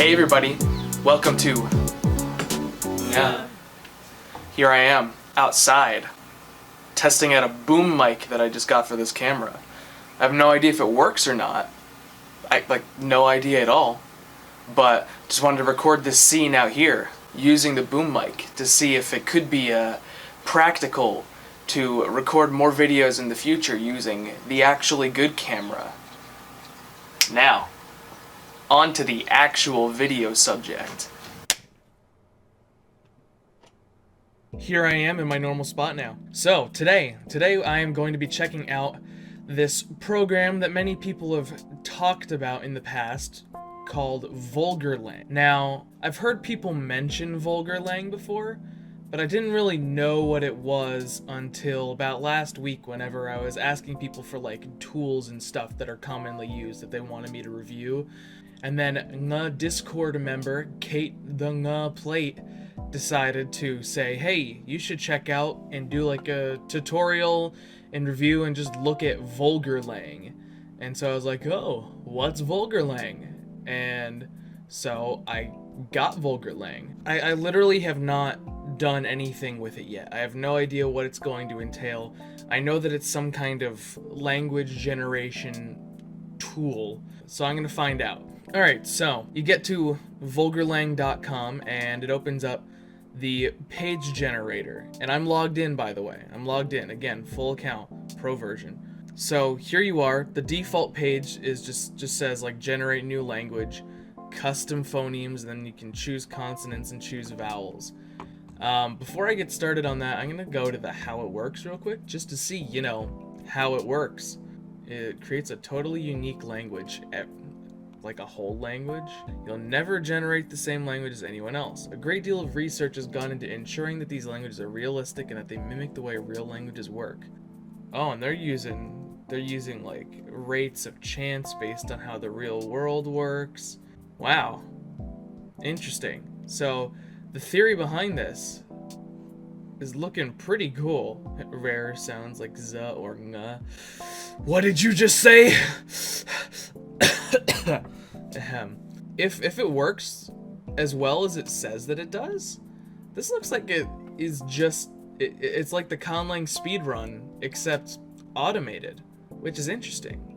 Hey everybody, welcome to Here I am, outside, testing out a boom mic that I just got for this camera. I have no idea if it works or not. No idea at all. But just wanted to record this scene out here using the boom mic to see if it could be practical to record more videos in the future using the actually good camera. Now, on to the actual video subject. Here I am in my normal spot now. So, today I am going to be checking out this program that many people have talked about in the past called Vulgarlang. Now, I've heard people mention Vulgarlang before, but I didn't really know what it was until about last week whenever I was asking people for like tools and stuff that are commonly used that they wanted me to review. And then a Discord member, Kate the Plate, decided to say, hey, you should check out and do like a tutorial and review and just look at Vulgarlang. And so I was like, oh, what's Vulgarlang? And so I got Vulgarlang. I literally have not done anything with it yet. I have no idea what it's going to entail. I know that it's some kind of language generation tool, so I'm gonna find out. Alright, so you get to vulgarlang.com and it opens up the page generator. And I'm logged in, by the way. I'm logged in. Again, full account, pro version. So here you are. The default page is just says like generate new language, custom phonemes, and then you can choose consonants and choose vowels. Before I get started on that, I'm gonna go to the how it works real quick just to see, you know, how it works. It creates a totally unique language, like a whole language. You'll never generate the same language as anyone else. A great deal of research has gone into ensuring that these languages are realistic and that they mimic the way real languages work. Oh, and they're using like rates of chance based on how the real world works. Wow. Interesting. So the theory behind this is looking pretty cool. Rare sounds like z or ng. What did you just say? If it works as well as it says that it does, this looks like it is just it's like the Conlang speedrun except automated, which is interesting.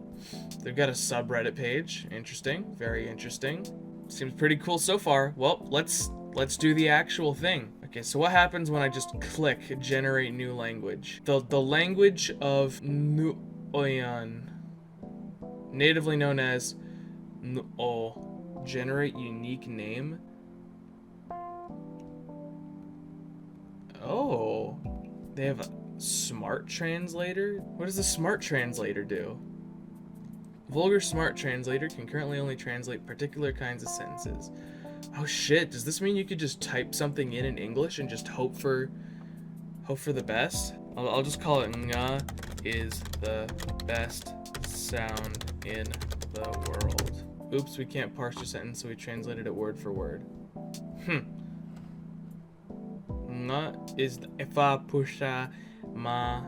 They've got a subreddit page. Interesting, very interesting. Seems pretty cool so far. Well, let's do the actual thing. Okay, so what happens when I just click generate new language? The language of Nuoyan, natively known as generate unique name. Oh, they have a smart translator? What does the smart translator do? Vulgar smart translator can currently only translate particular kinds of sentences. Oh shit, does this mean you could just type something in English and just hope for the best? I'll just call it nga is the best sound in the world. Oops, we can't parse the sentence, so we translated it word for word. Nga is the ifa pusha ma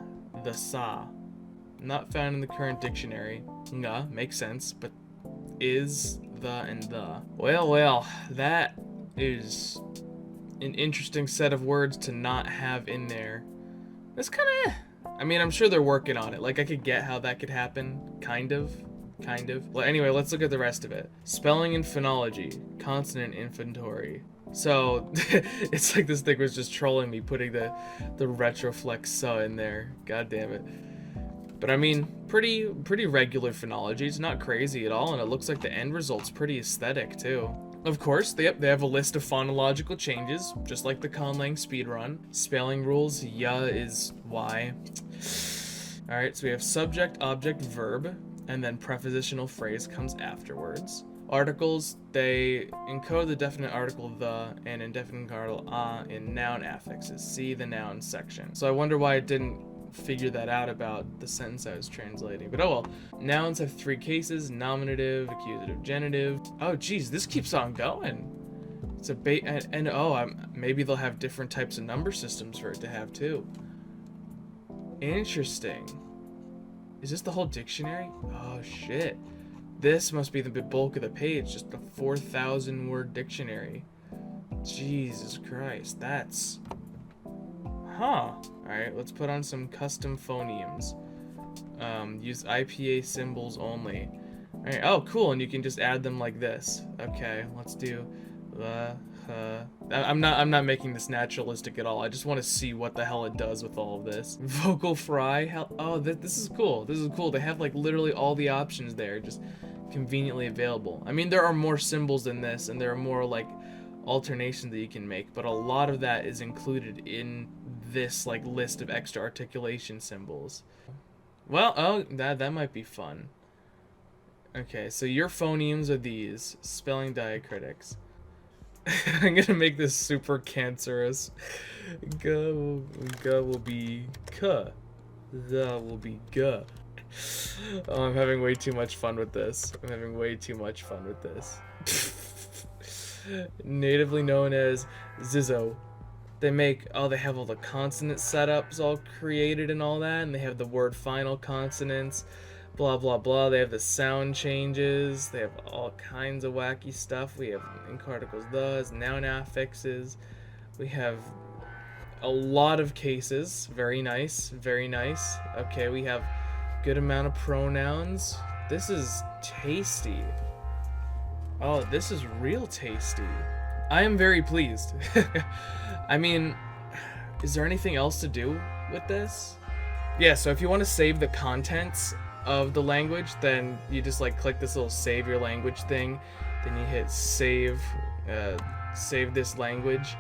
the sa. Not found in the current dictionary. Nga makes sense, but is the and the. Well, that is an interesting set of words to not have in there. That's kind of, I mean, I'm sure they're working on it. Like, I could get how that could happen, kind of. Well, anyway, let's look at the rest of it. Spelling and phonology, consonant inventory. So, it's like this thing was just trolling me, putting the retroflex "sa" in there. God damn it. But I mean, pretty regular phonology. It's not crazy at all, and it looks like the end result's pretty aesthetic too. Of course, they have a list of phonological changes, just like the Conlang speedrun. Spelling rules, ya is y. Alright, so we have subject, object, verb, and then prepositional phrase comes afterwards. Articles, they encode the definite article the and indefinite article in noun affixes. See the noun section. So I wonder why it didn't figure that out about the sentence I was translating. But oh well. Nouns have three cases: nominative, accusative, genitive. Oh geez, this keeps on going. It's a maybe they'll have different types of number systems for it to have too. Interesting. Is this the whole dictionary? Oh shit. This must be the bulk of the page, just a 4,000 word dictionary. Jesus Christ, that's... Huh. Alright, let's put on some custom phonemes. Use IPA symbols only. Alright, oh cool, and you can just add them like this. Okay, let's do I'm not making this naturalistic at all. I just want to see what the hell it does with all of this. Vocal fry, hell, oh, this is cool. This is cool. They have like literally all the options there, just conveniently available. I mean, there are more symbols in this, and there are more like alternations that you can make, but a lot of that is included in this like list of extra articulation symbols. Well, oh, that might be fun. Okay, so your phonemes are these spelling diacritics. I'm gonna make this super cancerous. G will be K. The will be G. Oh, I'm having way too much fun with this. I'm having way too much fun with this. Natively known as Zizzo. They make, oh, they have all the consonant setups all created and all that, and they have the word final consonants, blah blah blah. They have the sound changes, they have all kinds of wacky stuff. We have incarticles, thes, noun affixes. We have a lot of cases. Very nice, very nice. Okay, we have good amount of pronouns. This is tasty. Oh, this is real tasty. I am very pleased. I mean, is there anything else to do with this? Yeah, so if you want to save the contents of the language, then you just like click this little save your language thing, then you hit save this language,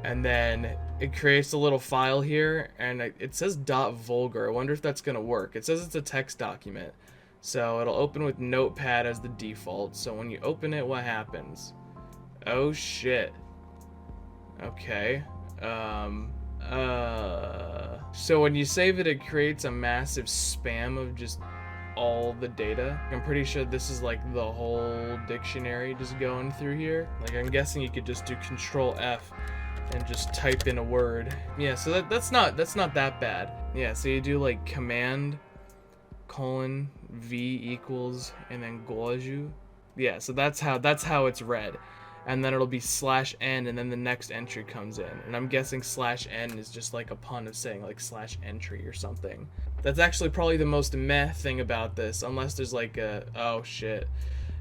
and then it creates a little file here, and it says .vulgar. I wonder if that's gonna work. It says it's a text document, so it'll open with Notepad as the default. So when you open it, what happens? Oh shit. Okay. So when you save it, it creates a massive spam of just all the data. I'm pretty sure this is like the whole dictionary just going through here. Like, I'm guessing you could just do Control F and just type in a word. Yeah, so that's not that bad. Yeah, so you do like Command V equals and then Guaju. Yeah, so that's how it's read. And then it'll be /n, and then the next entry comes in. And I'm guessing /n is just like a pun of saying like /entry or something. That's actually probably the most meh thing about this, unless there's like a, oh shit.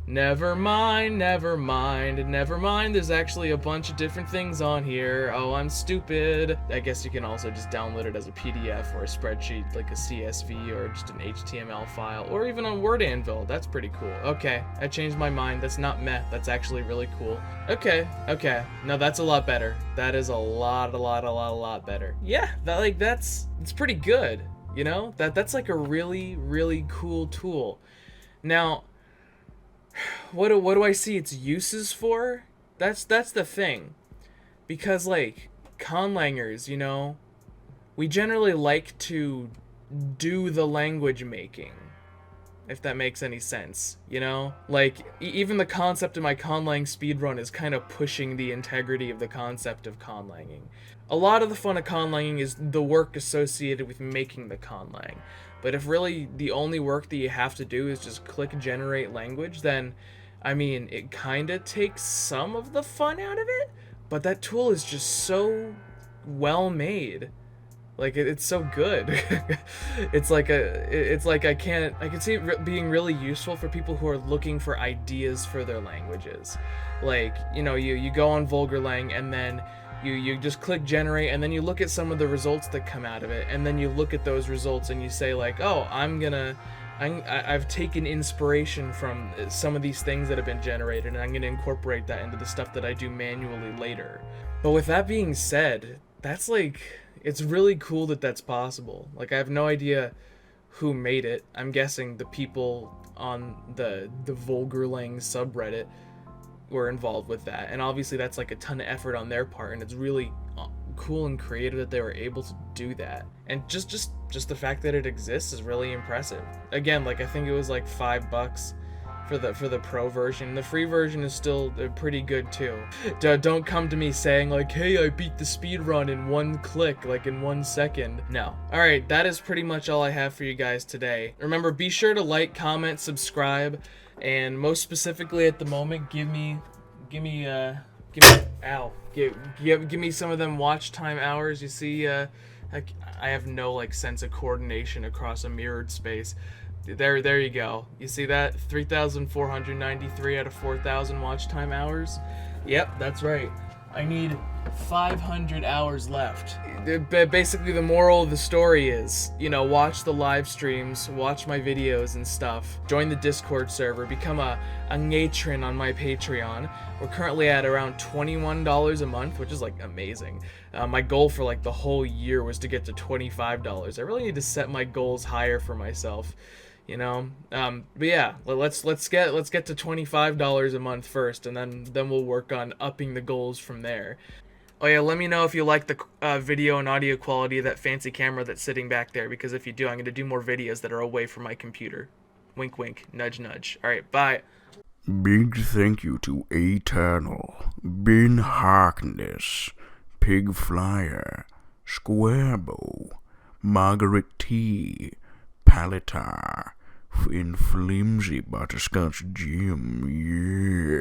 Never mind, there's actually a bunch of different things on here. Oh, I'm stupid. I guess you can also just download it as a PDF or a spreadsheet, like a CSV or just an HTML file, or even on Word Anvil. That's pretty cool. Okay, I changed my mind. That's not meh. That's actually really cool. Okay. No, that's a lot better. That is a lot better. Yeah, it's pretty good. You know, that's like a really, really cool tool. Now, what do I see its uses for? That's the thing. Because like conlangers, you know, we generally like to do the language making, if that makes any sense, you know? Like, even the concept of my conlang speedrun is kind of pushing the integrity of the concept of conlanging. A lot of the fun of conlanging is the work associated with making the conlang. But if really the only work that you have to do is just click generate language, then, I mean, it kind of takes some of the fun out of it, but that tool is just so well made. Like, it's so good. It's like I can see it being really useful for people who are looking for ideas for their languages. Like, you know, you go on Vulgarlang, and then you just click generate, and then you look at some of the results that come out of it, and then you look at those results and you say like, oh, I've taken inspiration from some of these things that have been generated, and I'm gonna incorporate that into the stuff that I do manually later. But with that being said, that's like, it's really cool that that's possible. Like, I have no idea who made it. I'm guessing the people on the Vulgarlang subreddit were involved with that, and obviously that's like a ton of effort on their part, and it's really cool and creative that they were able to do that. And just the fact that it exists is really impressive. Again, like, I think it was like $5 for the pro version. The free version is still pretty good too. Don't come to me saying like, hey, I beat the speed run in one click, like in 1 second. No. Alright, that is pretty much all I have for you guys today. Remember, be sure to like, comment, subscribe, and most specifically at the moment, give me, ow, give me some of them watch time hours. You see, I have no like sense of coordination across a mirrored space. There you go. You see that? 3,493 out of 4,000 watch time hours. Yep, that's right. I need 500 hours left. Basically, the moral of the story is, watch the live streams, watch my videos and stuff, join the Discord server, become a matron on my Patreon. We're currently at around $21 a month, which is like amazing. My goal for like the whole year was to get to $25. I really need to set my goals higher for myself. But yeah, let's get to $25 a month first, and then we'll work on upping the goals from there. Oh yeah, let me know if you like the video and audio quality of that fancy camera that's sitting back there, because if you do, I'm going to do more videos that are away from my computer. Wink wink, nudge nudge. Alright, bye. Big thank you to Eternal, Ben Harkness, Pig Flyer, Squarebow, Margaret T, Palatar, in Flimsy Butterscotch Jim, yeah.